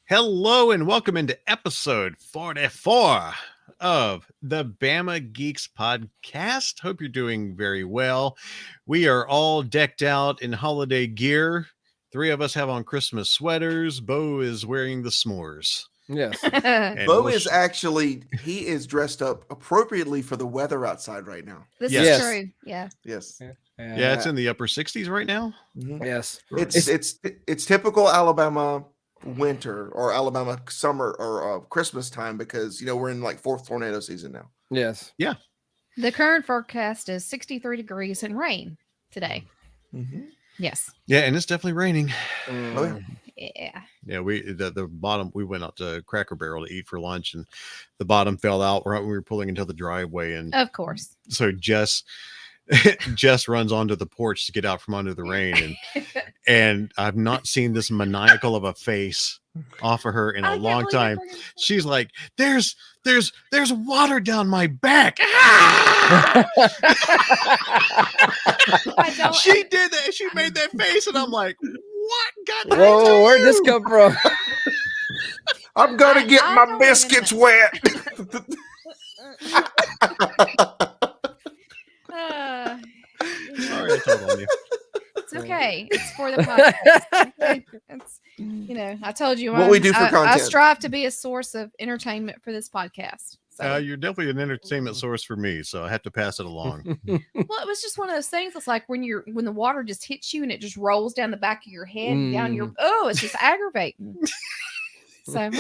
Hello and welcome into episode 44 of the Bama Geeks podcast. Hope you're doing very well. We are all decked out in holiday gear. 3 of us have on Christmas sweaters. Bo is wearing the s'mores. Yes. And Bo is actually, he is dressed up appropriately for the weather outside right now. This Yes. is true. Yeah. Yes. Yeah, it's in the upper 60s right now. Mhm. Yes. It's typical Alabama winter or Alabama summer or Christmas time because, you know, we're in like 4th tornado season now. Yes. Yeah. The current forecast is 63 degrees and rain today. Mm-hmm. Yes. Yeah, and it's definitely raining. Oh, Yeah. Yeah, the bottom, we went out to Cracker Barrel to eat for lunch and the bottom fell out right when we were pulling into the driveway. And Of course. so Jess runs onto the porch to get out from under the rain, and I've not seen this maniacal of a face off of her in a long time. She's like, there's water down my back. Ah! She did that. She made that face, and I'm like, what? God, whoa, where'd this come from? I'm gonna get my biscuits wet. Sorry, I told on you. It's okay. It's for the podcast. Okay? It's, you know, I told you What we do for I content. strive to be a source of entertainment for this podcast. So. You're definitely an entertainment source for me, so I have to pass it along. Well, it was just one of those things. It's like when the water just hits you and it just rolls down the back of your head, and down your it's just aggravating. So, all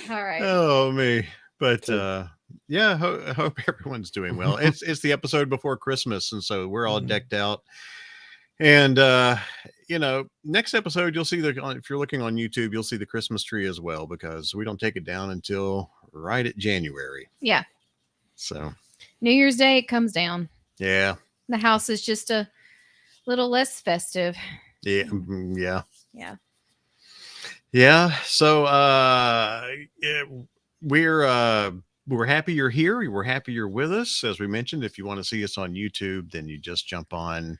right. Oh me, but yeah, hope everyone's doing well. It's the episode before Christmas, and so we're all decked out. And you know, next episode you'll see if you're looking on YouTube, you'll see the Christmas tree as well, because we don't take it down until right at January. Yeah. So New Year's Day it comes down. yeah. The house is just a little less festive. Yeah. Yeah. Yeah. Yeah. So we're happy you're here. We're happy you're with us. As we mentioned, if you want to see us on YouTube, then you just jump on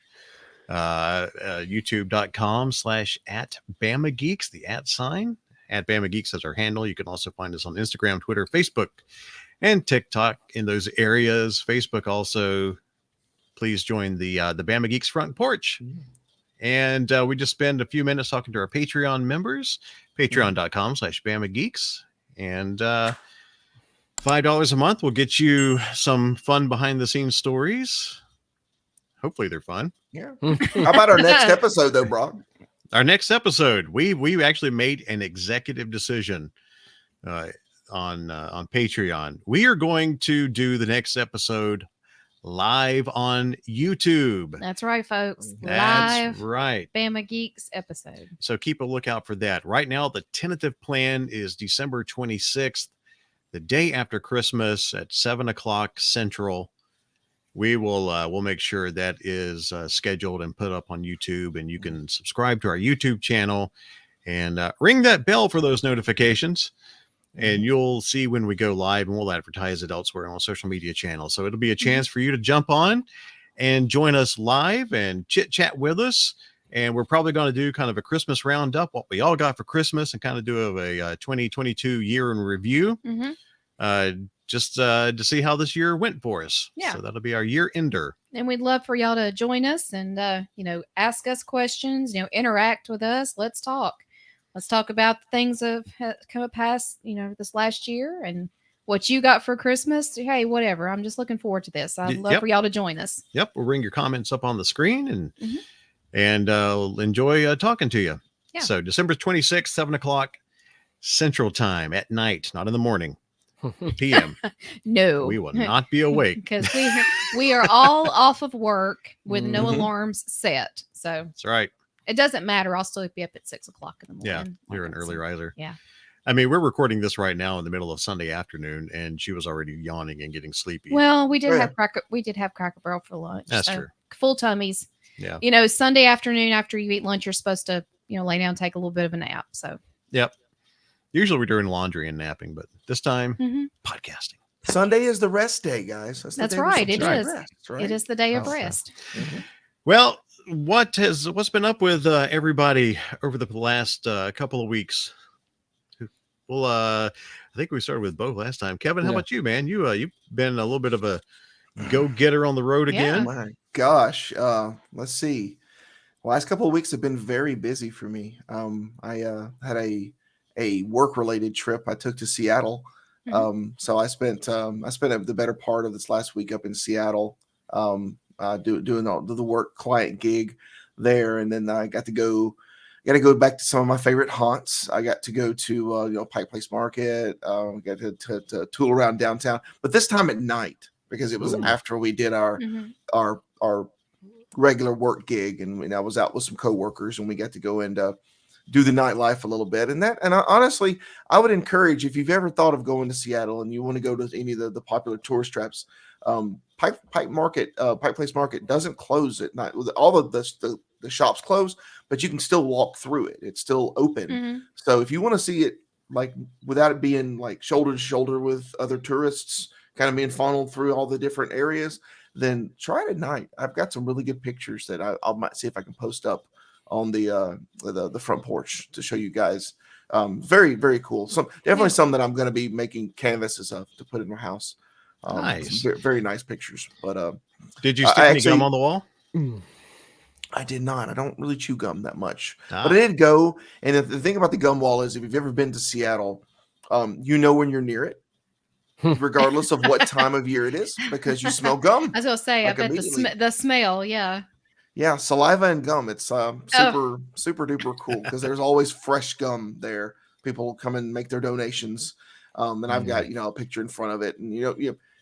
youtube.com/@BamaGeeks, the @sign. @BamaGeeks as our handle. You can also find us on Instagram, Twitter, Facebook, and TikTok in those areas. Facebook also. Please join the Bama Geeks front porch. And we just spend a few minutes talking to our Patreon members, patreon.com/BamaGeeks. And $5 a month will get you some fun behind the scenes stories. Hopefully they're fun. Yeah. How about our next episode though, Brock? Our next episode, we actually made an executive decision on Patreon. We are going to do the next episode live on YouTube. That's right, folks. That's Live right. Bama Geeks episode. So keep a lookout for that. Right now, the tentative plan is December 26th, the day after Christmas at 7:00 Central. We'll make sure that is scheduled and put up on YouTube, and you can subscribe to our YouTube channel and ring that bell for those notifications. And you'll see when we go live, and we'll advertise it elsewhere on social media channels. So it'll be a chance for you to jump on and join us live and chit chat with us. And we're probably going to do kind of a Christmas roundup, what we all got for Christmas, and kind of do a 2022 year in review, just to see how this year went for us. Yeah. So that'll be our year ender. And we'd love for y'all to join us and, you know, ask us questions, you know, interact with us. Let's talk. Let's talk about the things that have come past, you know, this last year and what you got for Christmas. Hey, whatever. I'm just looking forward to this. I'd love for y'all to join us. Yep. We'll bring your comments up on the screen and enjoy talking to you. Yeah. So December 26th, 7:00 Central Time at night, not in the morning, PM. No. We will not be awake. Because we are all off of work with no alarms set. So That's right. it doesn't matter. I'll still be up at 6:00 in the morning. Yeah, you're an early riser. Yeah. I mean, we're recording this right now in the middle of Sunday afternoon, and she was already yawning and getting sleepy. Well, we did have Cracker Barrel for lunch. That's so true. Full tummies. Yeah. You know, Sunday afternoon after you eat lunch, you're supposed to, you know, lay down and take a little bit of a nap. So Yep. Usually we're doing laundry and napping, but this time podcasting. Sunday is the rest day, guys. That's the That's day we're right. supposed It to is. rest, right? It is the day of Okay. rest. Mhm. Well, what's been up with everybody over the last couple of weeks? Well, I think we started with Bo last time. Kevin, how Yeah. about you, man? You've been a little bit of a go-getter on the road Yeah. again. My gosh. Let's see. Last couple of weeks have been very busy for me. I had a work related trip I took to Seattle. So I spent the better part of this last week up in Seattle, doing all the work client gig there, and then I got to go back to some of my favorite haunts. I got to go to Pike Place Market. Got to tool around downtown, but this time at night because it was Ooh. after we did Mhm. our regular work gig, and I was out with some coworkers, and we got to go and do the nightlife a little bit. And honestly, I would encourage, if you've ever thought of going to Seattle and you want to go to any of the popular tourist traps, Pike Place Market doesn't close at night. All of the shops close, but you can still walk through it. It's still open. Mhm. So if you want to see it like without it being like shoulder to shoulder with other tourists, kind of being funneled through all the different areas, then try it at night. I've got some really good pictures that I might see if I can post up on the front porch to show you guys. Very, very cool. Definitely Yeah. some that I'm going to be making canvases of to put in my house. Nice. Very, very nice pictures. But Did you I stick any actually- gum on the wall? Mm. I did not. I don't really chew gum that much, Ah. but I did go. And the thing about the gum wall is, if you've ever been to Seattle, you know when you're near it, regardless of what time of year it is, because you smell gum. I was gonna say, Like I bet immediately. the smell, yeah. Yeah, saliva and gum. It's super duper cool because there's always fresh gum there. People come and make their donations, and I've got a picture in front of it, and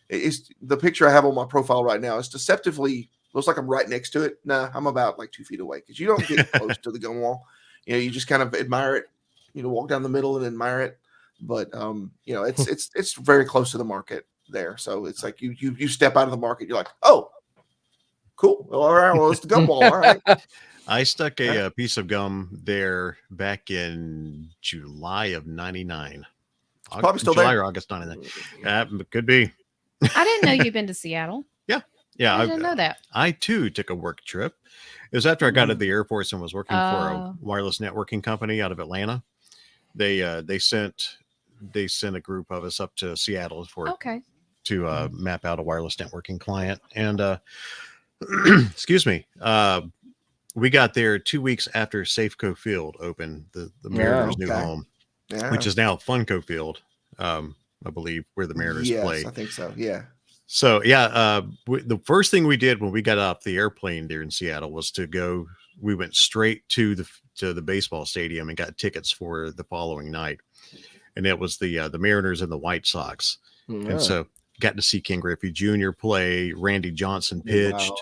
it's the picture I have on my profile right now. It's deceptively looks like I'm right next to it. Nah, I'm about like 2 feet away because you don't get close to the gum wall. You just kind of admire it. Walk down the middle and admire it. But it's very close to the market there, so it's like you step out of the market, you're like, oh. Cool. All right. Well, it's the gum wall. All right. I stuck Yeah. a piece of gum there back in July of '99. Probably still July there. or August '99. Could be. I didn't know you'd been to Seattle. Yeah, I didn't know that. I too took a work trip. It was after I got at the Air Force and was working for a Oh. wireless networking company out of Atlanta. They sent a group of us up to Seattle Okay. to map out a wireless networking client. And excuse me, we got there 2 weeks after Safeco Field opened, the Mariners' new okay. home, Yeah. which is now Funco Field, I believe, where the Mariners yes, play. I think so. Yeah. So yeah, the first thing we did when we got off the airplane there in Seattle was we went straight to the baseball stadium and got tickets for the following night, and it was the Mariners and the White Sox, and so got to see Ken Griffey Jr. play, Randy Johnson pitched,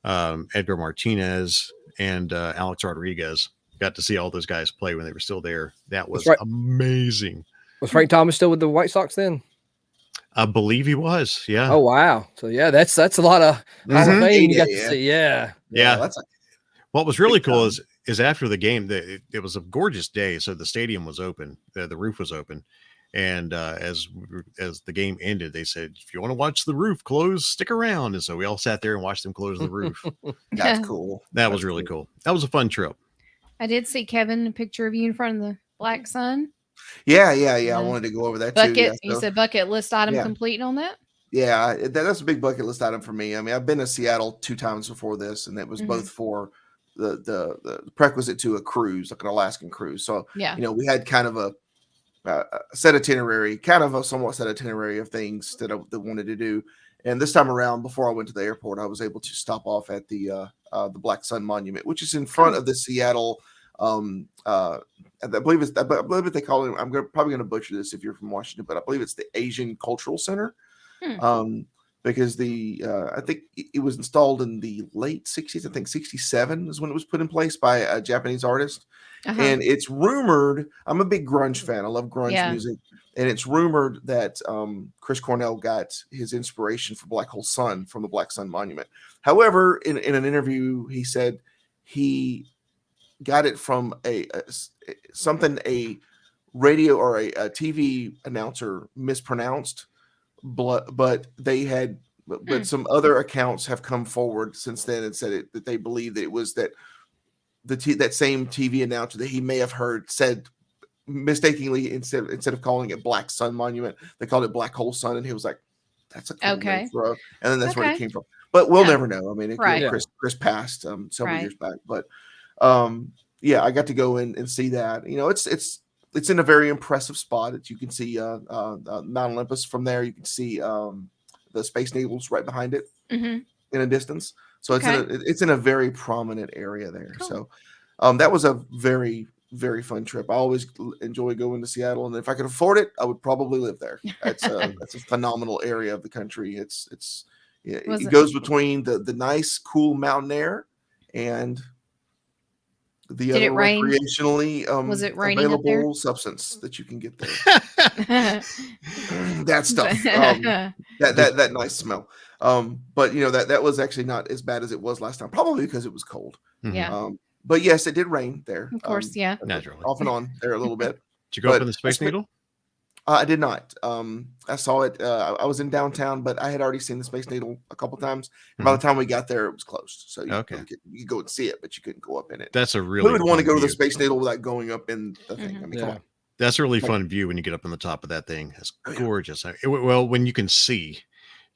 Edgar Martinez and Alex Rodriguez. Got to see all those guys play when they were still there. That was amazing. Was Frank Thomas still with the White Sox then? I believe he was. Yeah. Oh wow. So yeah, that's a lot of Hall of Fame you got to see. Yeah. Yeah. That's What was really cool is after the game, it was a gorgeous day. So the stadium was open, the roof was open. And as the game ended, they said, if you want to watch the roof close, stick around. And so we all sat there and watched them close the roof. that's cool. That was really cool. That was a fun trip. I did see Kevin a picture of you in front of the Black Sun. Yeah. I wanted to go over that too. Bucket. Yeah, You said bucket list item Yeah. complete on that? Yeah, that's a big bucket list item for me. I mean, I've been to Seattle 2 times before this, and it was both for the prerequisite to a cruise, like an Alaskan cruise. So Yeah. we had kind of a set itinerary, kind of a somewhat set itinerary of things that I wanted to do. And this time around, before I went to the airport, I was able to stop off at the Black Sun Monument, which is in front of the Seattle. I believe they call it. Probably going to butcher this if you're from Washington, but I believe it's the Asian Cultural Center. Because I think it was installed in the late 60s. I think 67 is when it was put in place by a Japanese artist. And it's rumored, I'm a big grunge fan. I love grunge music. And it's rumored that Chris Cornell got his inspiration for Black Hole Sun from the Black Sun Monument. However, in an interview, he said he got it from something a radio or a TV announcer mispronounced. but they had, but some other accounts have come forward since then and said that they believe that it was that that same TV announcer that he may have heard said mistakenly instead of calling it Black Sun Monument, they called it Black Hole Sun, and he was like, "That's a cool name for and then that's where it came from." But we'll never know. I mean, Chris passed several years back, but yeah, I got to go in and see that. You know, it's in a very impressive spot. That you can see Mount Olympus from there. You can see the Space Needles right behind it in a distance. So it's in a very prominent area there. Cool. So that was a very, very fun trip. I always enjoy going to Seattle, and if I could afford it, I would probably live there. That's a phenomenal area of the country. It goes between the nice, cool mountain air and the other recreationally was it available substance that you can get there. That stuff. That nice smell. But you know that was actually not as bad as it was last time, probably because it was cold. Yeah. But yes, it did rain there. Of course, yeah. Naturally. Off and on there a little bit. Did you go up in the Space Needle? I did not. I saw it. I was in downtown, but I had already seen the Space Needle a couple times. And by the time we got there, it was closed. So you could go and see it, but you couldn't go up in it. That's a really. Who would want to go to the Space Needle without going up in the thing? I mean, come on. That's a really fun view when you get up on the top of that thing. It's gorgeous. Well, when you can see,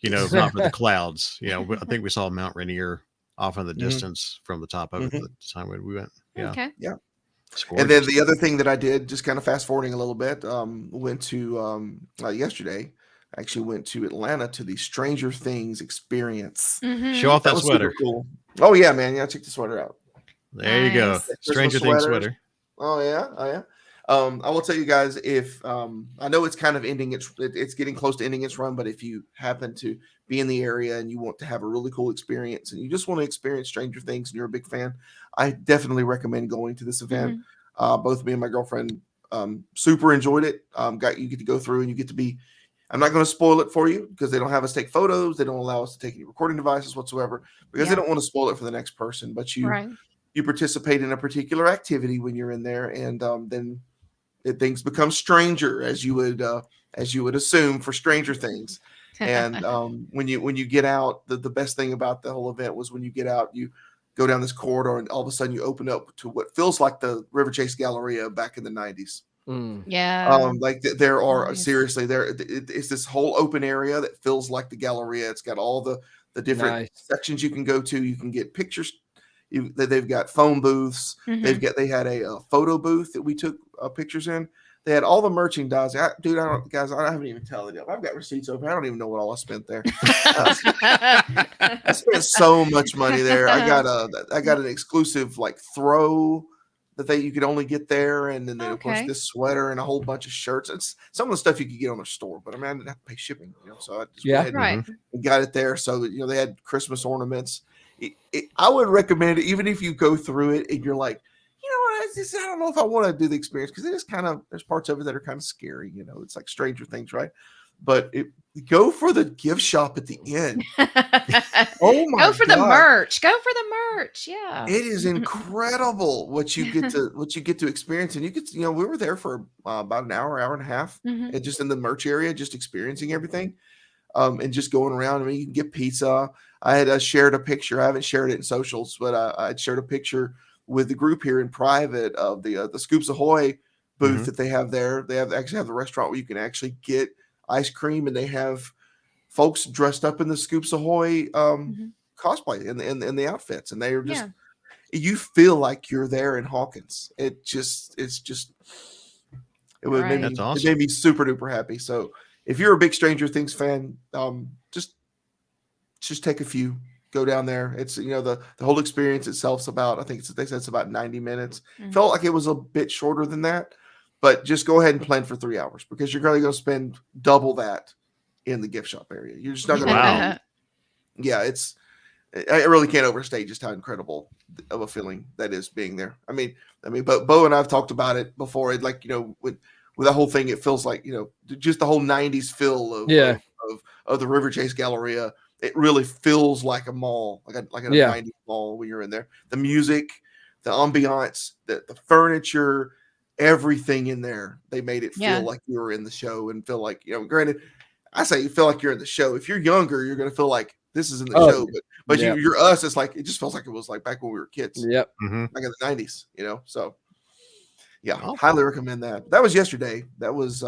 you know, not for the clouds. You know, I think we saw Mount Rainier off in the distance from the top of it the time when we went. Yeah. Okay. Yeah. And then the other thing that I did, just kind of fast forwarding a little bit, went to yesterday. I actually went to Atlanta to the Stranger Things experience. Show off that sweater. Cool. Oh yeah, man! Yeah, check the sweater out. There you go, Stranger Things sweater. Oh yeah. I will tell you guys, if I know it's kind of ending, it's getting close to ending its run, but if you happen to be in the area and you want to have a really cool experience and you just want to experience Stranger Things and you're a big fan, I definitely recommend going to this event. Both me and my girlfriend super enjoyed it. You get to go through and you get to be, I'm not going to spoil it for you because they don't have us take photos. They don't allow us to take any recording devices whatsoever because they don't want to spoil it for the next person, but you participate in a particular activity when you're in there, and then things become stranger as you would assume for Stranger Things. And when you get out, the best thing about the whole event was when you get out, you go down this corridor and all of a sudden you open up to what feels like the River Chase Galleria back in the 90s. Yeah. Like there are seriously it's this whole open area that feels like the Galleria. It's got all the different sections you can go to. You can get pictures. They've got phone booths. They had a photo booth that we took pictures in. They had all the merchandise. I haven't even told you. I've got receipts open. I don't even know what all I spent there. I spent so much money there. I got an exclusive like throw that you could only get there, and then of course this sweater and a whole bunch of shirts. It's some of the stuff you could get on a store, but I mean I didn't have to pay shipping, so I just went ahead and got it there. So they had Christmas ornaments. I would recommend it, even if you go through it and you're like, you know what, I don't know if I want to do the experience because it is kind of, there's parts of it that are kind of scary. It's like Stranger Things, right? But go for the gift shop at the end. Oh my! Go for the merch. Go for the merch. Yeah, it is incredible what you get to experience, and you get we were there for about an hour and a half, and just in the merch area, just experiencing everything. And just going around. I mean, you can get pizza. I had shared a picture. I haven't shared it in socials, but I shared a picture with the group here in private of the Scoops Ahoy booth that they have there. They actually have the restaurant where you can actually get ice cream, and they have folks dressed up in the Scoops Ahoy cosplay and the outfits, and they are just you feel like you're there in Hawkins. That's awesome. It made me super duper happy. So if you're a big Stranger Things fan, just take a few, go down there. It's the whole experience itself's about, I think they said it's about 90 minutes. Felt like it was a bit shorter than that, but just go ahead and plan for 3 hours because you're going to spend double that in the gift shop area. You're just not going to. Yeah, I really can't overstate just how incredible of a feeling that is being there. I mean, but Bo and I've talked about it before. It with the whole thing, it feels like just the whole 90s feel of the River Chase Galleria. It really feels like a mall, like a 90s mall when you're in there. The music, the ambiance, the furniture, everything in there. They made it feel like you were in the show and feel like, granted, I say you feel like you're in the show. If you're younger, you're going to feel like this is in the Oh, show, but yeah. you're us. It's like, it just feels like it was like back when we were kids, Yep. back in the 90s, So yeah, Awesome. highly recommend that. That was yesterday. That was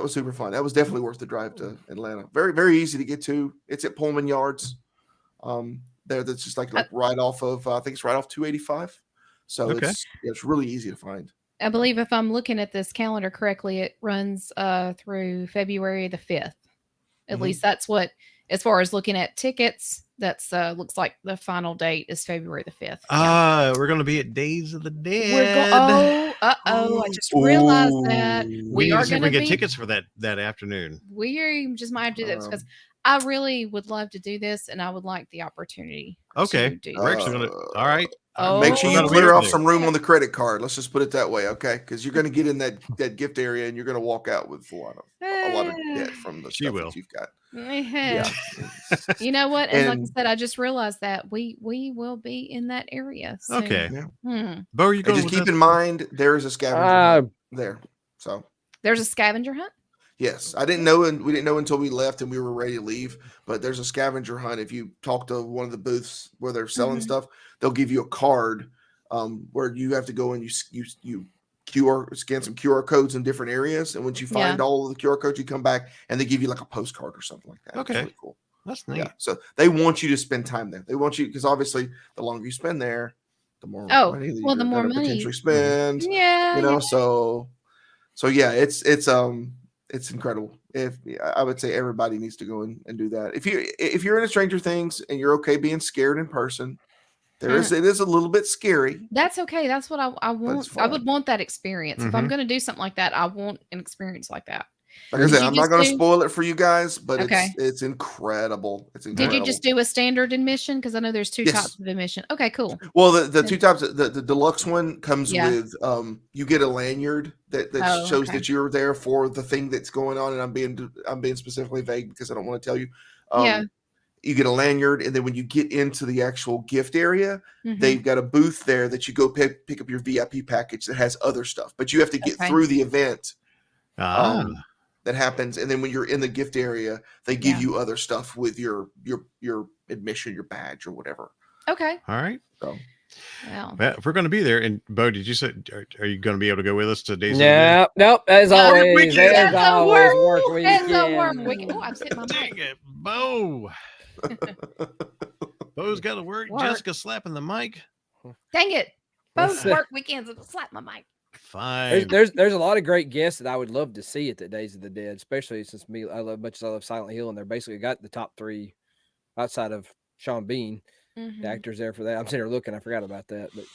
super fun. That was definitely worth the drive to Atlanta. Very, very easy to get to. It's at Pullman Yards. There, that's just like right off of, I think it's right off 285. So Okay. it's really easy to find. I believe if I'm looking at this calendar correctly, it runs through February the 5th. At least that's what, as far as looking at tickets, that's looks like the final date is February the 5th. We're going to be at Days of the Dead. I just realized that We are need to see if going we to get be tickets for that afternoon. We just might have to do this because I really would love to do this, and I would like the opportunity. Okay. To do We're this. actually going to, all right. Make sure you We're gonna clear be off there. some room on the credit card. Let's just put it that way, okay? Because you're going to get in that gift area and you're going to walk out with a lot of debt from the stuff that you've got. Yeah. You know what? And like I said, I just realized that we will be in that area soon. Okay. Yeah. Bo, are you going just with keep in mind there is a scavenger hunt there. So there's a scavenger hunt? Yes, I didn't know, and we didn't know until we left and we were ready to leave. But there's a scavenger hunt. If you talk to one of the booths where they're selling stuff, they'll give you a card where you have to go and you scan some QR codes in different areas. And once you find all of the QR codes, you come back and they give you like a postcard or something like that. Okay, it's really cool. That's neat. Yeah, so they want you to spend time there. They want you because obviously the longer you spend there, the more money that you're the more gonna money potentially spend. Yeah, So yeah, it's incredible. I would say everybody needs to go and do that. If you're into Stranger Things and you're okay being scared in person, it is a little bit scary. That's okay. That's what I want. I would want that experience. If I'm going to do something like that, I want an experience like that. Like I said, I'm not going to spoil it for you guys, but it's incredible. It's incredible. Did you just do a standard admission? Because I know there's two types of admission. Okay, cool. Well, the two types, the deluxe one comes with you get a lanyard that shows that you're there for the thing that's going on, and I'm being specifically vague because I don't want to tell you. You get a lanyard, and then when you get into the actual gift area, they've got a booth there that you go pick up your VIP package that has other stuff, but you have to get through the event. That happens, and then when you're in the gift area, they give you other stuff with your admission, your badge, or whatever. Okay. All right. So, well, if we're going to be there, and Bo, did you say are you going to be able to go with us to Days? Nope. As always, there's always work weekend. Oh, I'm sitting my mic. Dang it, Bo. Bo's got to work. Jessica slapping the mic. Dang it. Bo's work weekends and slap my mic. Fine. There's a lot of great guests that I would love to see at the Days of the Dead, especially since I love Silent Hill, and they're basically got the top three outside of Sean Bean, the actors there for that. I'm sitting here looking, I forgot about that, but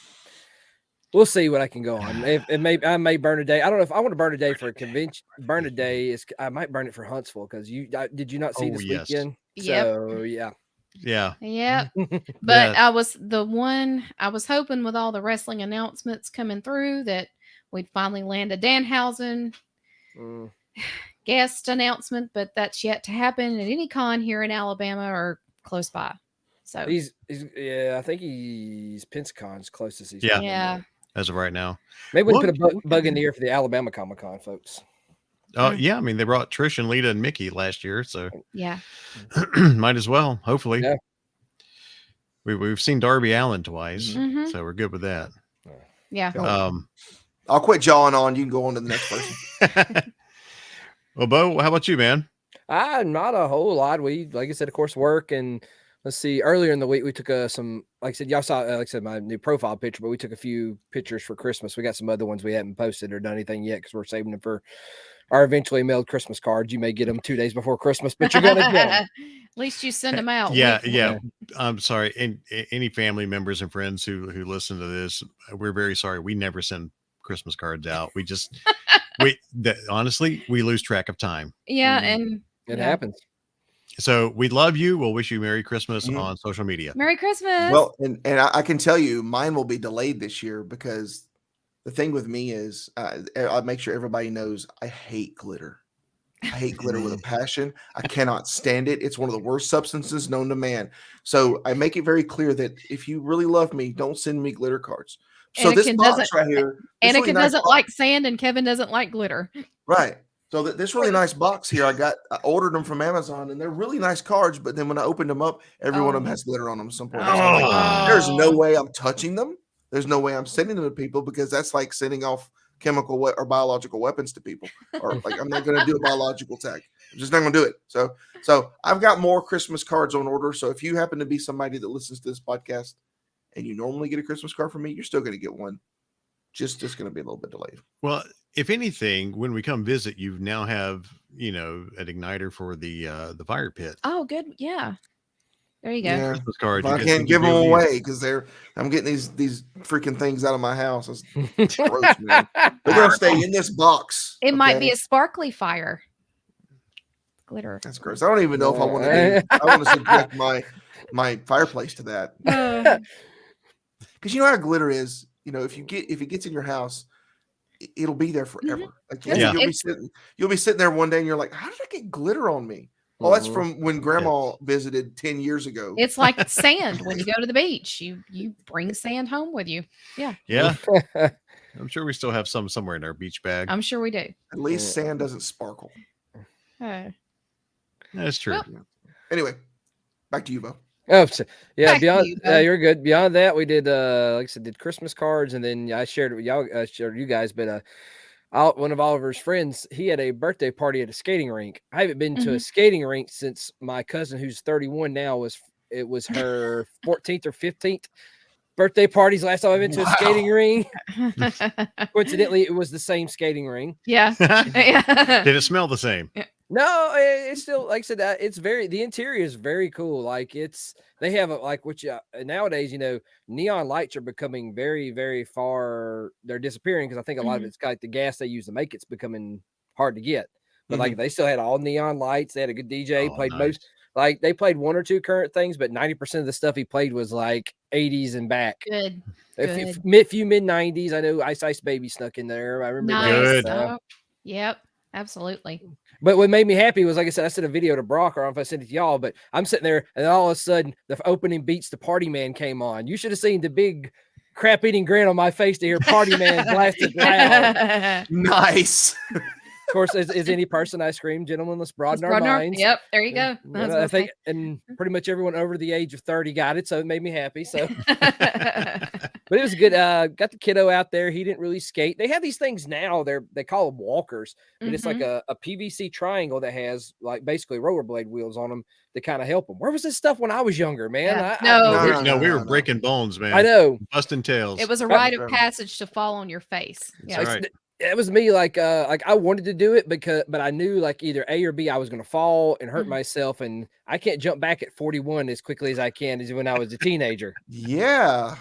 we'll see what I can go on. I may burn a day. I don't know if I want to burn a day for a convention. Burn a day I might burn it for Huntsville because did you not see this weekend? So Yeah. But I was hoping with all the wrestling announcements coming through that we'd finally land a Danhausen guest announcement, but that's yet to happen at any con here in Alabama or close by. So he's I think he's Pensacon's closest he's as of right now. Maybe we can put a bug in the ear for the Alabama Comic Con folks. Oh yeah, I mean they brought Trish and Lita and Mickey last year, so might as well. Hopefully, we've seen Darby Allin twice, so we're good with that. Yeah. I'll quit jawing on. You can go on to the next person. Well, Bo, how about you, man? Not a whole lot. We, like I said, of course, work and let's see. Earlier in the week, we took some. Like I said, y'all saw, like I said, my new profile picture, but we took a few pictures for Christmas. We got some other ones we haven't posted or done anything yet because we're saving them for our eventually mailed Christmas cards. You may get them 2 days before Christmas, but you're gonna get them. At least you send them out. Yeah. I'm sorry. And any family members and friends who listen to this, we're very sorry. We never send Christmas cards out. We just honestly, we lose track of time. Yeah, and it happens. So we love you. We'll wish you Merry Christmas on social media. Merry Christmas. Well, and I can tell you, mine will be delayed this year because the thing with me is I'll make sure everybody knows I hate glitter. I hate glitter with a passion. I cannot stand it. It's one of the worst substances known to man. So I make it very clear that if you really love me, don't send me glitter cards. So Anakin this box right here, Anakin doesn't like sand, and Kevin doesn't like glitter. Right. So this really nice box here, I ordered them from Amazon, and they're really nice cards. But then when I opened them up, every one of them has glitter on them at some point. So I'm like, there's no way I'm touching them. There's no way I'm sending them to people, because that's like sending off chemical or biological weapons to people. Or like, I'm not going to do a biological attack. I'm just not going to do it. So I've got more Christmas cards on order. So if you happen to be somebody that listens to this podcast and you normally get a Christmas card from me, you're still going to get one. Just going to be a little bit delayed. Well, if anything, when we come visit, you now have, an igniter for the fire pit. Oh, good. Yeah. There you go. Yeah. Christmas cards. I can't give them away because I'm getting these freaking things out of my house. It's gross, man. They're gonna stay in this box. It might be a sparkly fire. Glitter. That's gross. I don't even know if I want to. I want to subject my fireplace to that. Because you know how glitter is. If it gets in your house, it'll be there forever. Like you'll be sitting there one day and you're like, how did I get glitter on me? Well, that's from when Grandma visited 10 years ago. It's like sand when you go to the beach. You bring sand home with you. Yeah. Yeah. I'm sure we still have some somewhere in our beach bag. I'm sure we do. At least sand doesn't sparkle. That's true. Well, anyway, back to you, Bo. Oh, yeah. Beyond, you're good. Beyond that, we did, like I said, did Christmas cards, and then I shared it with y'all, shared you guys. But one of Oliver's friends, he had a birthday party at a skating rink. I haven't been to a skating rink since my cousin, who's 31 now, was her 14th or 15th birthday parties. Last time I went to a skating rink. Coincidentally, it was the same skating ring. Yeah. Did it smell the same? No, it's still, like I said, the interior is very cool. Like they have nowadays, neon lights are becoming very, very far. They're disappearing because I think a lot of it's got the gas they use to make it's becoming hard to get. But like they still had all neon lights. They had a good DJ, played most, like they played one or two current things, but 90% of the stuff he played was like 80s and back. Good. A few mid 90s. I know Ice Baby snuck in there. I remember Good. Oh, yep. Absolutely. But what made me happy was, like I said, I sent a video to Brock, or I don't know if I sent it to y'all, but I'm sitting there and all of a sudden the opening beats to Party Man came on. You should have seen the big crap eating grin on my face to hear Party Man blasted loud. Nice. Of course, as any person, I scream, gentlemen, let's broaden our minds. Yep. There you go. I think, and pretty much everyone over the age of 30 got it. So it made me happy. So, but it was good. Got the kiddo out there. He didn't really skate. They have these things now. They call them walkers, but it's like a PVC triangle that has like basically rollerblade wheels on them to kind of help them. Where was this stuff when I was younger, man? Yeah. We were breaking bones, man. I know. Busting tails. It was a rite of passage to fall on your face. Yeah. Right. It was me, like I wanted to do it but I knew like either A or B, I was going to fall and hurt myself, and I can't jump back at 41 as quickly as I can as when I was a teenager. Yeah.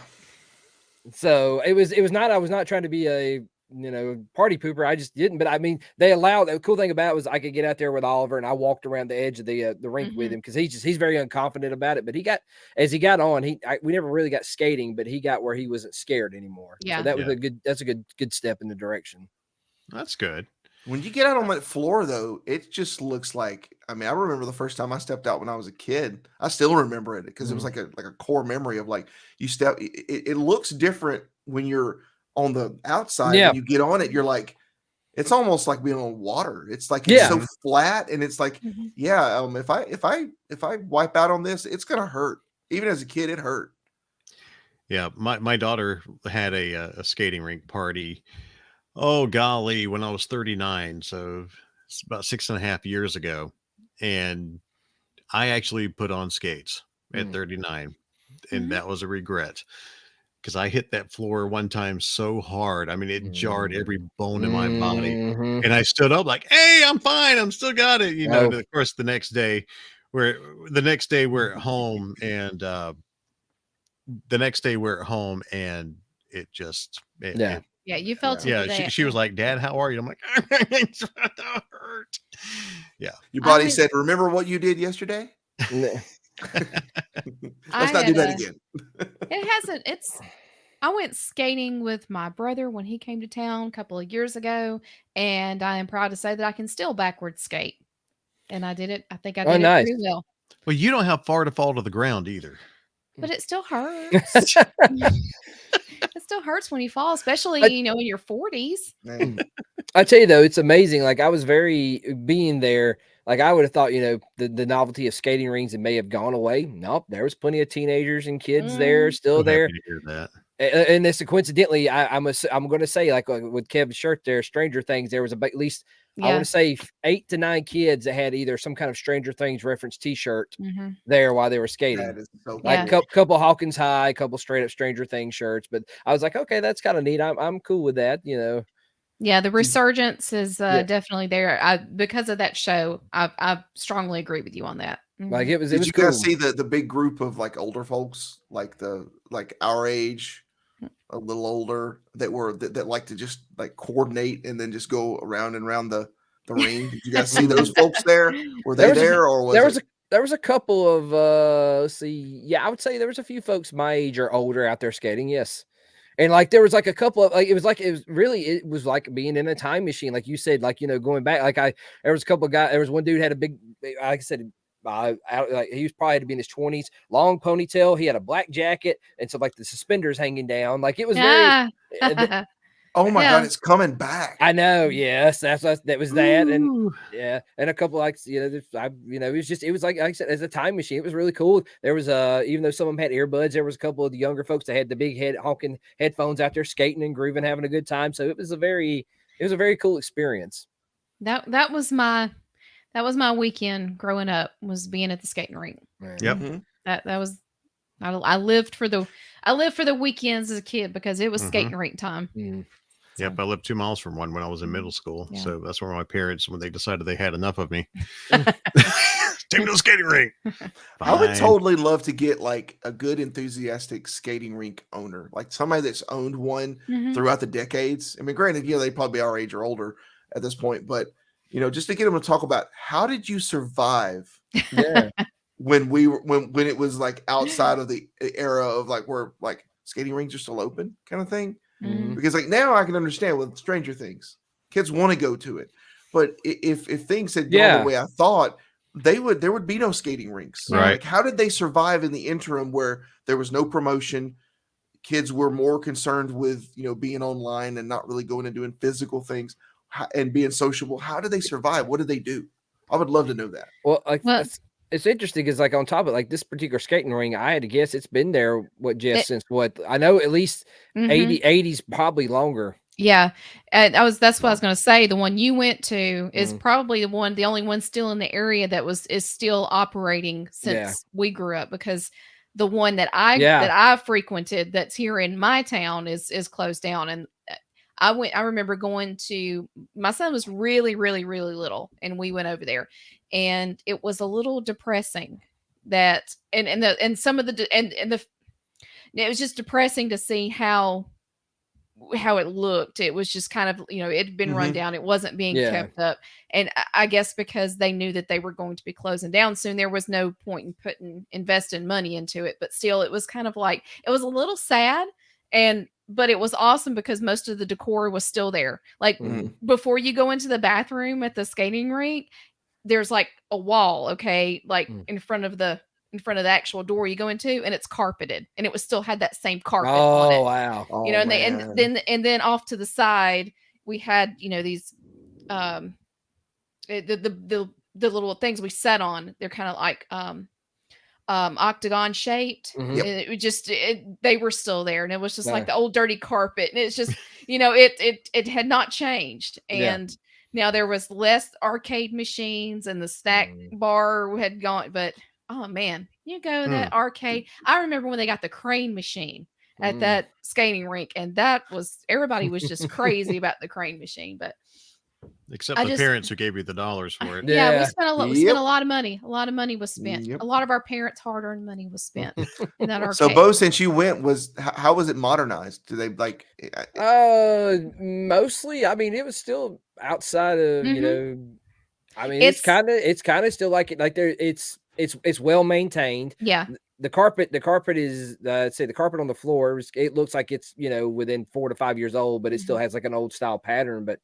So it was not, I was not trying to be a, party pooper. I just didn't, but I mean, the cool thing about it was I could get out there with Oliver, and I walked around the edge of the rink with him, because he's very unconfident about it, but as he got on, we never really got skating, but he got where he wasn't scared anymore. Yeah. So that was that's a good step in the direction. That's good. When you get out on that floor, though, it just looks like, I remember the first time I stepped out when I was a kid. I still remember it because it was like a core memory of like you step. It looks different when you're on the outside. When you get on it, you're like, it's almost like being on water. It's like it's so flat, and it's like, if I wipe out on this, it's gonna hurt. Even as a kid, it hurt. Yeah, my daughter had a skating rink party. Oh golly, when I was 39, so it's about 6.5 years ago, and I actually put on skates at 39, and that was a regret, because I hit that floor one time so hard. I mean, it jarred every bone in my body, and I stood up like, "Hey, I'm fine. I'm still got it." And of course, the next day we're at home, and it just yeah, you felt it. Yeah, she was like, "Dad, how are you?" I'm like, "It's hurt." Yeah, your body said, "Remember what you did yesterday." Let's not do that again. It hasn't. I went skating with my brother when he came to town a couple of years ago, and I am proud to say that I can still backwards skate. And I did it. I think I did it pretty well. Well, you don't have far to fall to the ground either. But it still hurts. It still hurts when you fall, especially in your 40s. I tell you though, it's amazing. Like I was very being there. Like I would have thought, the novelty of skating rings may have gone away. Nope, there was plenty of teenagers and kids there, still So there. happy to hear that. And this coincidentally, I'm going to say like with Kevin's shirt there, Stranger Things. There was at least I want Yeah. to say 8 to 9 kids that had either some kind of Stranger Things reference T-shirt Mm-hmm. there while they were skating. That is so Like Yeah. couple Hawkins High, couple straight up Stranger Things shirts. But I was like, okay, that's kind of neat. I'm cool with that. Yeah, the resurgence is Yeah. definitely there. Because of that show, I strongly agree with you on that. Like Mhm. it was Did you cool. guys see the big group of like older folks, like our age, a little older, that like to just like coordinate and then just go around and around the ring? Did you guys see those folks there? Were they there, or was it? There was a couple of let's see, yeah, I would say there was a few folks my age or older out there skating, yes. And like there was like a couple of it was like being in a time machine, like you said, like going back. There was a couple of guys. There was one dude had a big, like I said, like he was probably to be in his 20s, long ponytail. He had a black jacket, and so like the suspenders hanging down. Like it was very. Ah. Oh my Yeah. God, it's coming back. I know. Yes, that was that, and Ooh. yeah, and a couple like it was like I said, as a time machine. It was really cool. There was even though some of them had earbuds, there was a couple of the younger folks that had the big honking headphones out there skating and grooving, having a good time. So it was a very cool experience. That was my weekend growing up, was being at the skating rink. Yep. Mhm. That was I lived for the weekends as a kid because it was skating rink time. Yep, I lived 2 miles from one when I was in middle school. Yeah. So that's where my parents, when they decided they had enough of me, take me to the skating rink. I would Fine. totally love to get like a good enthusiastic skating rink owner, like somebody that's owned one Mhm. throughout the decades. I mean, granted, they'd probably be our age or older at this point, but just to get them to talk about how did you survive Yeah. when we were when it was like outside of the era of like where like skating rinks are still open kind of thing. Mhm. Because like now I can understand with Stranger Things, kids want to go to it, but if things had gone Yeah. the way I thought, there would be no skating rinks. Right. Like how did they survive in the interim where there was no promotion? Kids were more concerned with being online and not really going and doing physical things and being sociable. How did they survive? What did they do? I would love to know that. Well, like Well- it's interesting because like on top of like this particular skating ring, I had to guess it's been there It- since what I know at least Mhm. 80s, probably longer. Yeah, and that's what I was going to say. The one you went to is Mhm. probably the only one still in the area that is still operating since we grew up, because the one that I frequented that's here in my town is closed down. And I remember going to, my son was really, really, really little, and we went over there, and it was a little depressing that and some of the it was just depressing to see how it looked. It was just kind of, it had been run Mhm. down. It wasn't being Yeah. kept up. And I guess because they knew that they were going to be closing down soon, there was no point in investing money into it. But still, it was kind of like, it was a little sad, but it was awesome because most of the decor was still there. Like Mhm. before you go into the bathroom at the skating rink, there's like a wall, okay, like in front of the actual door you go into, and it's carpeted, and it was still had that same carpet on it. Oh wow. Oh, And man. then off to the side we had these the little things we sat on. They're kind of like octagon shaped. Mhm. Yep. And it just they were still there, and it was just like Nice. the old dirty carpet, and it's just it had not changed. Yeah. And now there was less arcade machines, and the snack bar had gone. But oh man, you go that arcade. I remember when they got the crane machine at that skating rink, and that was, everybody was just crazy about the crane machine. But Except I the just- parents who gave you the dollars for it. yeah, we Yeah. spent a lot. We Yep. spent a lot of money. A lot of money was spent. Yep. A lot of our parents' hard-earned money was spent in that arcade. So, Bo, since you went, how was it modernized? Do they like? Mostly, I mean, it was still outside of I mean, It's- it's kind of still like there. It's well maintained. Yeah. The carpet is say the carpet on the floor. It looks like it's within 4 to 5 years old, but it still has like an old style pattern. But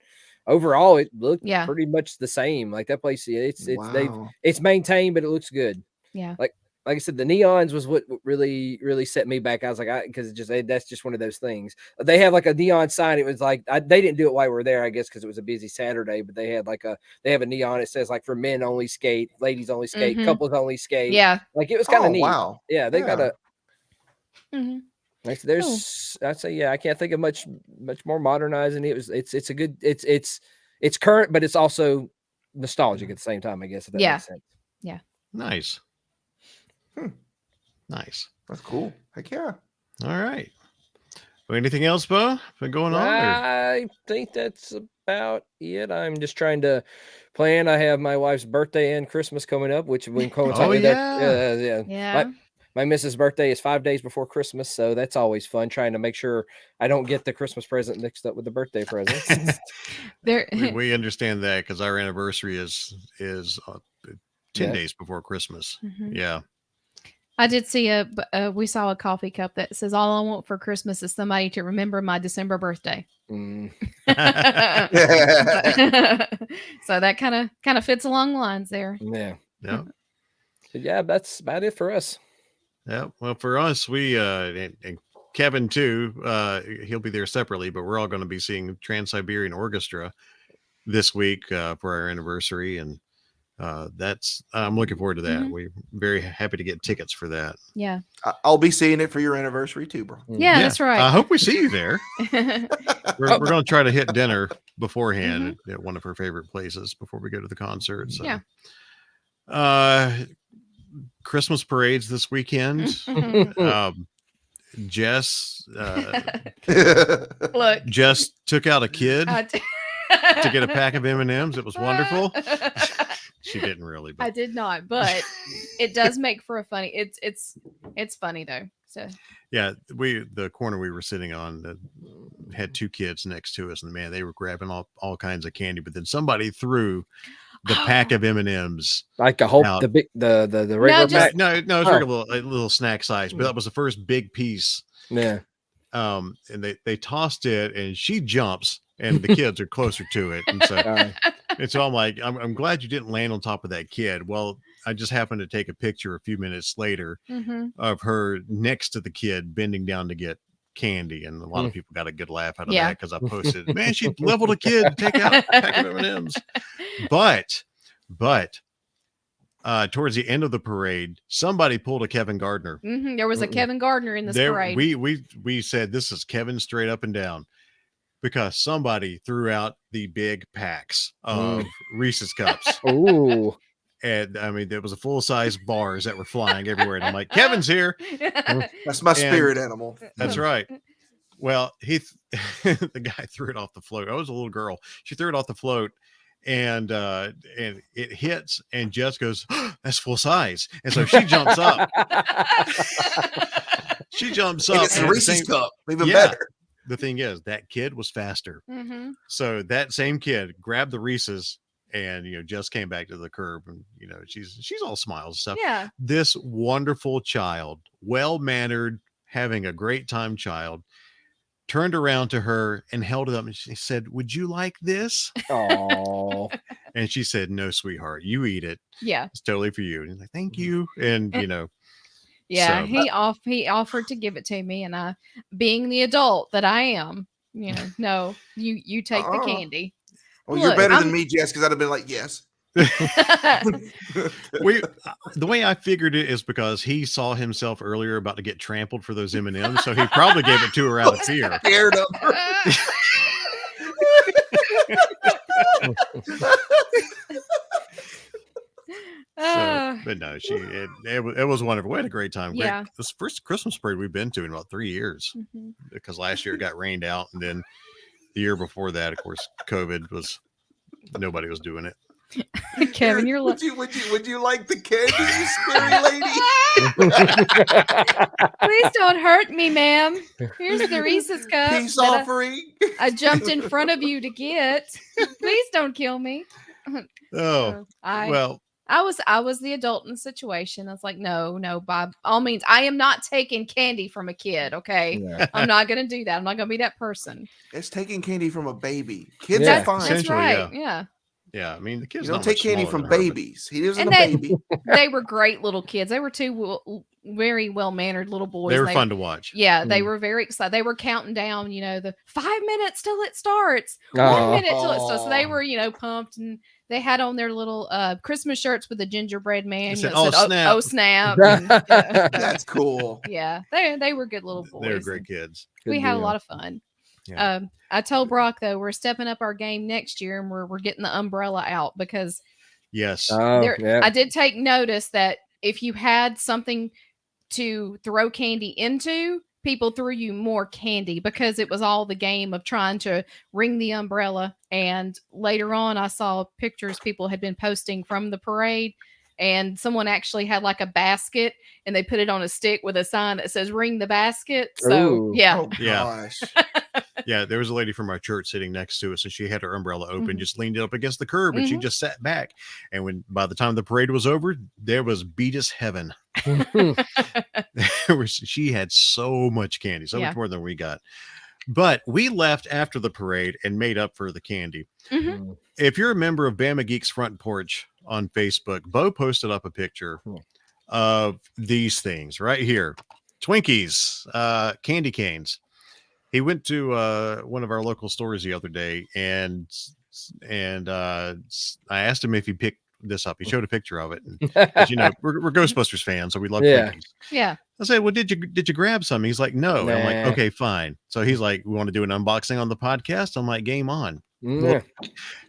overall, it looked Yeah. pretty much the same. Like that place, it's Wow. it's maintained, but it looks good. Yeah. Like like I said, the neons was what really, really set me back. I was like, because that's just one of those things. They have like a neon sign. It was like they didn't do it while we were there, I guess, because it was a busy Saturday. But they have a neon. It says like for men only skate, ladies only skate, couples only skate. Yeah, like it was kind of neat. Wow. Yeah, they got a. mm-hmm. Like there's, I'd say, I can't think of much more modernizing. It's a good, it's current, but it's also nostalgic at the same time, I guess, if that makes sense. Yeah. Nice. Nice. That's cool. Heck yeah. All right. Well, anything else, Bo, been going on? I think that's about it. I'm just trying to plan. I have my wife's birthday and Christmas coming up, which we can coincide with that. Yeah. My missus' birthday is 5 days before Christmas, so that's always fun, trying to make sure I don't get the Christmas present mixed up with the birthday present. we understand that because our anniversary is 10 days before Christmas. Mm-hmm. Yeah. I did see we saw a coffee cup that says, "All I want for Christmas is somebody to remember my December birthday." Mm. So that kind of fits along the lines there. Yeah. Yeah. Yeah, that's about it for us. Yeah. Well, for us, we and Kevin too, he'll be there separately, but we're all going to be seeing Trans-Siberian Orchestra this week for our anniversary, and I'm looking forward to that. Mm-hmm. We're very happy to get tickets for that. Yeah. I'll be seeing it for your anniversary too, bro. Yeah, that's right. I hope we see you there. We're going to try to hit dinner beforehand at one of her favorite places before we go to the concert. So. Yeah. Christmas parades this weekend. Jess Look, Jess took out a kid to get a pack of M&Ms. It was wonderful. She didn't really, but I did not, but it does make for a funny. It's funny though. So yeah, the corner we were sitting on had two kids next to us, and man, they were grabbing all kinds of candy. But then somebody threw the pack of M&Ms, like a whole the regular pack. No, it was regular little snack size, but that was the first big piece. Yeah. And they tossed it, and she jumps, and the kids are closer to it, and so I'm like, I'm glad you didn't land on top of that kid. Well, I just happened to take a picture a few minutes later of her next to the kid bending down to get candy, and a lot of people got a good laugh out of that because I posted, man, she leveled a kid to take out a pack of M&Ms. But towards the end of the parade, somebody pulled a Kevin Gardner. There was a Kevin Gardner in this parade. We said this is Kevin straight up and down, because somebody threw out the big packs of Reese's cups. Ooh. And I mean, there was a full-size bars that were flying everywhere. And I'm like, Kevin's here. That's my spirit animal. That's right. Well, the guy threw it off the float. I was a little girl. She threw it off the float, and it hits, and Jess goes, oh, that's full size. And so she jumps up. She jumps up. It's a Reese's cup. Even better. The thing is, that kid was faster. So that same kid grabbed the Reese's, and just came back to the curb, and she's all smiles and stuff. Yeah. This wonderful child, well-mannered, having a great time child, turned around to her and held it up, and she said, would you like this? Oh. And she said, no, sweetheart, you eat it. Yeah. It's totally for you. And he's like, thank you. And yeah, so, he offered to give it to me, and I, being the adult that I am, no, you take the candy. Well, you're better than me, Jess, because I'd have been like, yes. the way I figured it is because he saw himself earlier about to get trampled for those M&Ms, so he probably gave it to her out of fear. Scared of her. But no, it was wonderful. We had a great time. Yeah. This first Christmas parade we've been to in about 3 years, because last year it got rained out, and then the year before that, of course, COVID was, nobody was doing it. Kevin, you're would you like the candy, you scary lady? Please don't hurt me, ma'am. Here's the Reese's cup. Peace offering. I jumped in front of you to get. Please don't kill me. Oh, I was the adult in the situation. I was like, no, by all means, I am not taking candy from a kid. Okay. Yeah. I'm not going to do that. I'm not going to be that person. It's taking candy from a baby. Kids are fine. That's right. Yeah. Yeah, I mean the kids You don't not take much candy smaller from than her, but- babies. He wasn't And a they- baby. They were great little kids. They were two very well mannered little boys. They were and fun to watch. Yeah, they Mm. were very excited. They were counting down, the 5 minutes till it starts. Aw. 1 minute till it starts. So they Aw. were, pumped, and they had on their little Christmas shirts with the gingerbread man. They said, It "Oh, snap." Oh, snap. and, That's cool. yeah, they were good little boys. They were and great kids. Good we had a deal. lot of fun. Yeah. I told Brock though we're stepping up our game next year, and we're getting the umbrella out because Yes. Oh, yeah. I did take notice that if you had something to throw candy into, people threw you more candy because it was all the game of trying to ring the umbrella. And later on, I saw pictures people had been posting from the parade, and someone actually had like a basket and they put it on a stick with a sign that says ring the basket. So, Ooh. yeah. Oh Yeah. gosh. Yeah, there was a lady from our church sitting next to us, and she had her umbrella open, Mhm. just leaned it up against the curb, and she Mhm. just sat back. And by the time the parade was over, there was Beatus heaven. She had so much candy, so Yeah. much more than we got. But we left after the parade and made up for the candy. Mhm. If you're a member of Bama Geeks Front Porch on Facebook, Bo posted up a picture of these things right here. Twinkies, candy canes. He went to one of our local stores the other day, and I asked him if he picked this up. He showed a picture of it. And, 'cause, we're Ghostbusters fans, so we love Yeah. Twinkies. Yeah. I said, "Well, did you grab some?" He's like, "No." And I'm like, Nah. "Okay, fine." So he's like, "We want to do an unboxing on the podcast?" I'm like, "Game on." Yeah.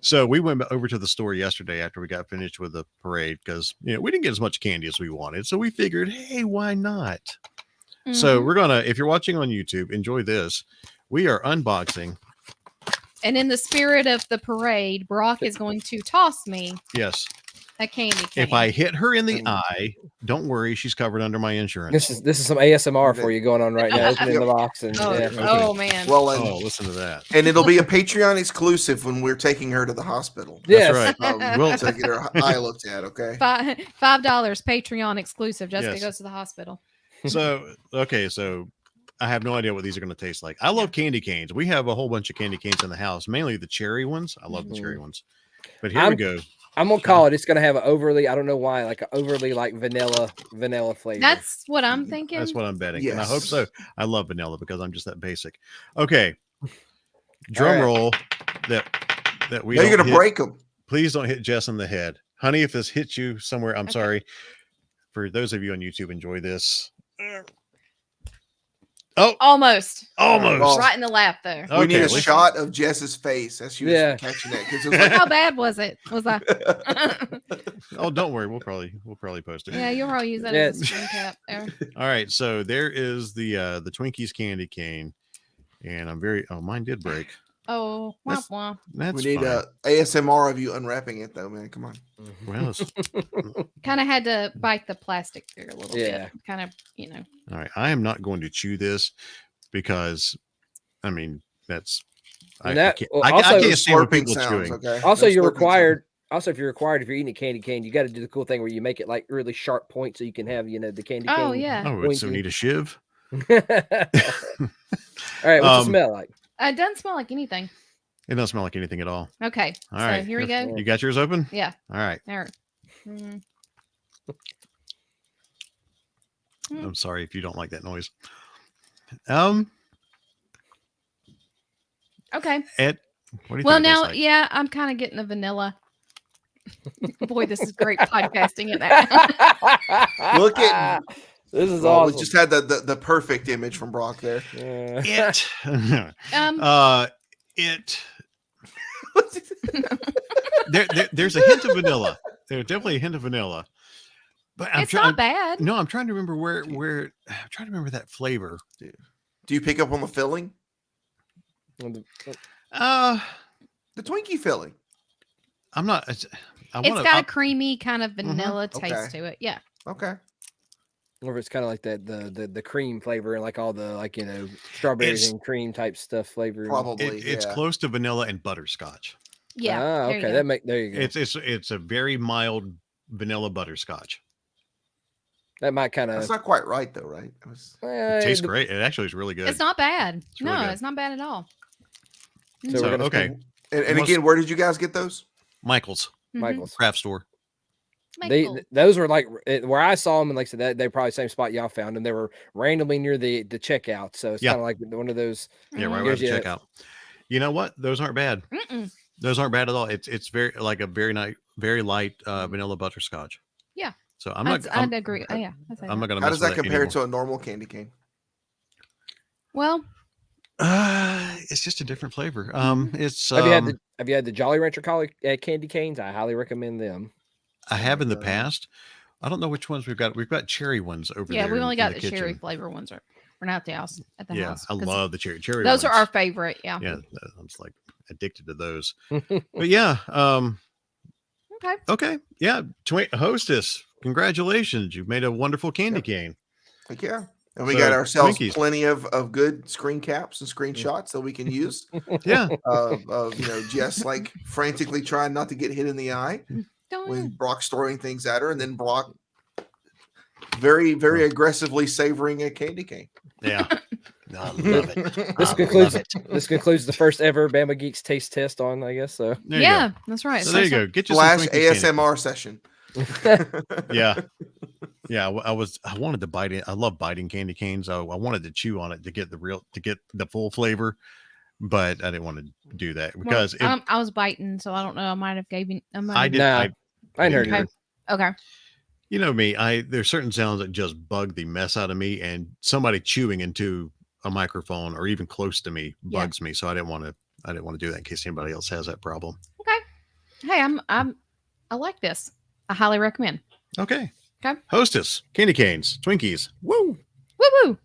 So we went over to the store yesterday after we got finished with the parade because we didn't get as much candy as we wanted. So we figured, hey, why not? So Mhm. we're gonna, if you're watching on YouTube, enjoy this. We are unboxing. And in the spirit of the parade, Brock is going to toss me Yes. a candy cane. If I hit her in the eye, don't worry, she's covered under my insurance. This is some ASMR for you going on right now. Opening the box and Oh, yeah. oh man. Well, Oh, listen to that. and it'll be a Patreon exclusive when we're taking her to the hospital. Yes. That's right. We'll to get her eye looked at. Okay. $5 Patreon exclusive. Jessica Yes. goes to the hospital. So I have no idea what these are going to taste like. I love candy canes. We have a whole bunch of candy canes in the house, mainly the cherry ones. I love the cherry ones. But here we go. I'm gonna call it. It's gonna have an overly, I don't know why, like an overly like vanilla flavor. That's what I'm thinking. That's what I'm betting. And I hope Yes. so. I love vanilla because I'm just that basic. Okay. Drum right. roll that we Now don't you're gonna hit. break them. Please don't hit Jess in the head. Honey, if this hits you somewhere, I'm sorry. For those of you on YouTube, enjoy this. Oh, Almost. almost. Well, Right in the lap there. We need Okay, a at least- shot of Jess's face as she was Yeah. catching that because it was How bad was it? Was I? Oh, don't worry. We'll probably post it. Yeah, you'll probably use that as a screen cap there. All right. So there is the Twinkies candy cane. And I'm mine did break. Oh, womp womp. That's we need fine. a ASMR of you unwrapping it though, man. Come on. Well, it's- Kind of had to bite the plastic there a little Yeah. bit. Kind of, all right. I am not going to chew this because, I mean, that's. I And that- can't, well, I also can't stand when Slurping people sounds, chewing. okay? Also, No you're slurping required. Also, if you're earning a candy cane, you got to do the cool thing where you make it like really sharp points so you can have the candy cane. oh yeah. Oh, so we need a shiv. All right, what's it Um, smell like? It doesn't smell like anything. It doesn't smell like anything at all. Okay. All so right. here we go. You got yours open? Yeah. All right. There. Mm. I'm sorry if you don't like that noise. Okay. Ed, what do you Well, think? it tastes now, like? yeah, I'm kind of getting the vanilla. Boy, this is great podcasting at that. Look at this is well, awesome. we just had the perfect image from Brock there. Yeah. It there's a hint of vanilla. There's definitely a hint of vanilla. But It's not bad. No, I'm trying to remember where I'm trying to remember that flavor. Do you pick up on the filling? Uh The Twinkie filling. I'm not It's got a creamy kind of vanilla okay. taste to it. Yeah. Okay. Or if it's kind of like the cream flavor and like all the strawberries It's- and cream type stuff flavor. Probably. it's yeah. close to vanilla and butterscotch. Yeah. Ah, there you okay. go. There you go. It's a very mild vanilla butterscotch. That might kind That's of not quite right though, right? It was, It tastes great. It actually is really good. It's not bad. really No, good. it's not bad at all. So So, we're gonna okay. and Almost- again, where did you guys get those? Michael's Mhm. Michael's. craft store. Michael. Those were like where I saw them, and like I said, that they probably same spot y'all found them. They were randomly near the checkout, so it's Yeah. kind of like one of those. Yeah, right Mhm. where the Here's your- checkout. You know what? Those aren't bad. Mm-mm. Those aren't bad at all. It's very like a very light vanilla butterscotch. Yeah. So I'd I'd agree. Oh, yeah. I'd say I'm not that. gonna. How mess does with that compare anymore. to a normal candy cane? Well, It's just a different flavor. It's Have you had the Jolly Rancher candy canes? I highly recommend them. I have in the God. past. I don't know which ones we've got. We've got cherry ones over yeah, there. we only in got the the cherry kitchen. flavor ones. We're not at the house. At the Yeah, house. I 'cause love the cherry those are ones. our favorite. Yeah. Yeah, I'm just like addicted to those. But yeah, Okay. okay, yeah. Hostess, congratulations! You've made a wonderful candy cane. Like, yeah. And we So, got ourselves Twinkies. plenty of good screen caps and screenshots that we can use Yeah, of Jess like frantically trying not to get hit in the eye Don't when Brock's throwing things at her, and then Brock very, very aggressively savoring a candy cane. yeah. I love it. This I concludes love it. this concludes the first ever Bama Geeks taste test on, I guess. So There you yeah, go. that's right. So there you go. Get you some Slash Twinkies candy. ASMR session. Yeah. Yeah, I wanted to bite it. I love biting candy canes. I wanted to chew on it to get the full flavor, but I didn't want to do that because I was biting, so I don't know. I might have gave you. I did. Nah. I ain't heard Okay. it. Okay. You know me. There's certain sounds that just bug the mess out of me, and somebody chewing into a microphone or even close to me Yeah. bugs me. So I didn't want to do that in case anybody else has that problem. Okay. Hey, I like this. I highly recommend. Okay. Okay. Hostess, candy canes, Twinkies. Woo! Woo woo.